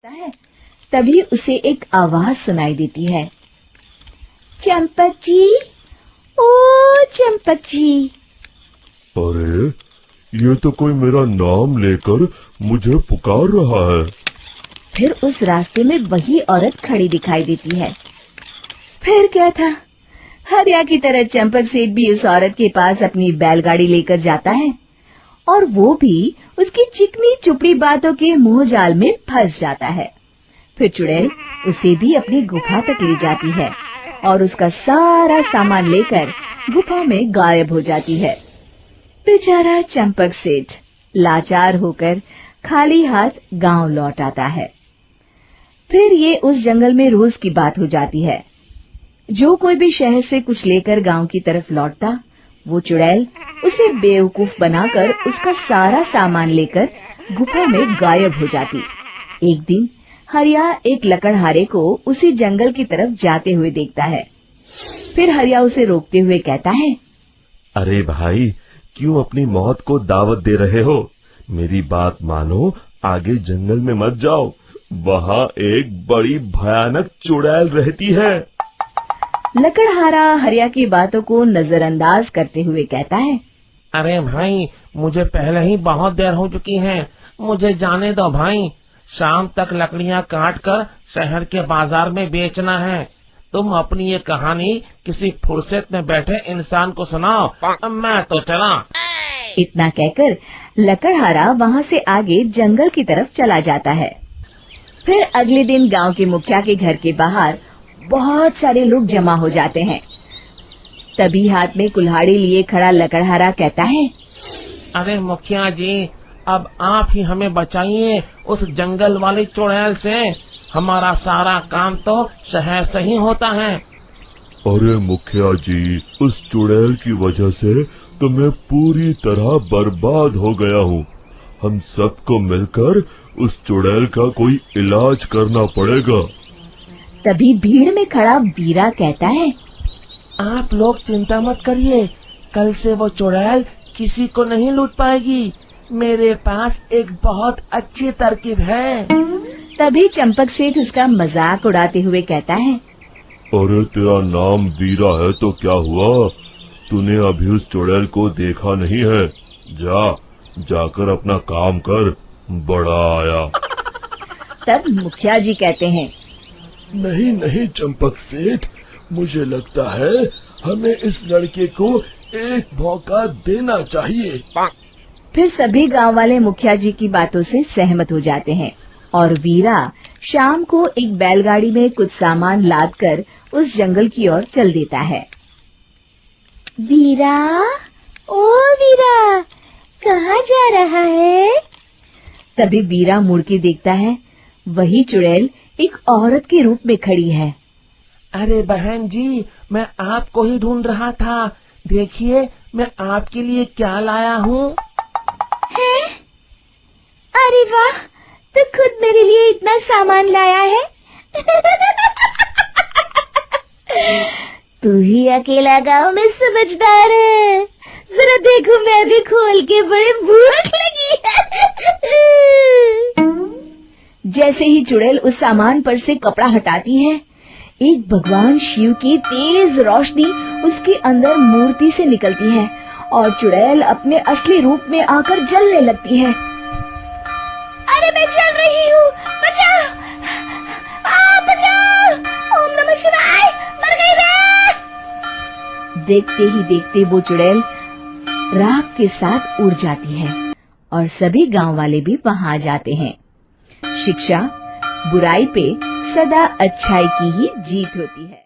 है तभी उसे एक आवाज सुनाई देती है, चंपक जी, ओ चंपक जी। अरे ये तो कोई मेरा नाम लेकर मुझे पुकार रहा है। फिर उस रास्ते में वही औरत खड़ी दिखाई देती है। फिर क्या था, हरिया की तरह चंपक सेठ भी उस औरत के पास अपनी बैलगाड़ी लेकर जाता है और वो भी उसकी चिकनी चुपड़ी बातों के मोह जाल में फंस जाता है। फिर चुड़ैल उसे भी अपनी गुफा तक ले जाती है और उसका सारा सामान लेकर गुफा में गायब हो जाती है। बेचारा चंपक सेठ लाचार होकर खाली हाथ गांव लौट आता है। फिर ये उस जंगल में रोज की बात हो जाती है। जो कोई भी शहर से कुछ लेकर गांव की तरफ लौटता, वो चुड़ैल उसे बेवकूफ बनाकर उसका सारा सामान लेकर गुफा में गायब हो जाती। एक दिन हरिया एक लकड़हारे को उसी जंगल की तरफ जाते हुए देखता है। फिर हरिया उसे रोकते हुए कहता है, अरे भाई, क्यों अपनी मौत को दावत दे रहे हो? मेरी बात मानो, आगे जंगल में मत जाओ, वहाँ एक बड़ी भयानक चुड़ैल रहती है। लकड़हारा हरिया की बातों को नजरअंदाज करते हुए कहता है, अरे भाई, मुझे पहले ही बहुत देर हो चुकी है, मुझे जाने दो भाई। शाम तक लकड़ियाँ काट कर शहर के बाजार में बेचना है। तुम अपनी ये कहानी किसी फुर्सत में बैठे इंसान को सुनाओ, मैं तो चला। इतना कहकर लकड़हारा वहाँ से आगे जंगल की तरफ चला जाता है। फिर अगले दिन गांव के मुखिया के घर के बाहर बहुत सारे लोग जमा हो जाते हैं। तभी हाथ में कुल्हाड़ी लिए खड़ा लकड़हारा कहता है, अरे मुखिया जी, अब आप ही हमें बचाइए उस जंगल वाली चुड़ैल से। हमारा सारा काम तो शहर से ही होता है। अरे मुखिया जी, उस चुड़ैल की वजह से तो मैं पूरी तरह बर्बाद हो गया हूँ। हम सबको मिलकर उस चुड़ैल का कोई इलाज करना पड़ेगा। तभी भीड़ में खड़ा वीरा कहता है, आप लोग चिंता मत करिए, कल से वो चुड़ैल किसी को नहीं लूट पाएगी। मेरे पास एक बहुत अच्छी तरकीब है। तभी चंपक सेठ उसका मजाक उड़ाते हुए कहता है, अरे तेरा नाम वीरा है तो क्या हुआ? तूने अभी उस चुड़ैल को देखा नहीं है? जाकर अपना काम कर, बड़ा आया। तब मुखिया जी कहते हैं, नहीं चंपक सेठ, मुझे लगता है हमें इस लड़के को एक मौका देना चाहिए। फिर सभी गांव वाले मुखिया जी की बातों से सहमत हो जाते हैं और वीरा शाम को एक बैलगाड़ी में कुछ सामान लादकर उस जंगल की ओर चल देता है। वीरा, ओ वीरा, कहाँ जा रहा है? तभी वीरा मुड़ के देखता है, वही चुड़ैल एक औरत के रूप में खड़ी है। अरे बहन जी, मैं आपको ही ढूंढ रहा था। देखिए, मैं आपके लिए क्या लाया हूँ। हैं? अरे वाह, तो खुद मेरे लिए इतना सामान लाया है। तू ही अकेला गांव में समझदार है। जरा देखो, मैं भी खोल के, बड़े भूख लगी है। जैसे ही चुड़ैल उस सामान पर से कपड़ा हटाती है, एक भगवान शिव की तेज रोशनी उसके अंदर मूर्ति से निकलती है और चुड़ैल अपने असली रूप में आकर जलने लगती है। अरे मैं जल रही हूँ, बचाओ! बचाओ! ओम नमः शिवाय, मर गई मैं! देखते ही देखते वो चुड़ैल राख के साथ उड़ जाती है और सभी गांव वाले भी वहां जाते हैं। शिक्षा बुराई पे सदा अच्छाई की ही जीत होती है।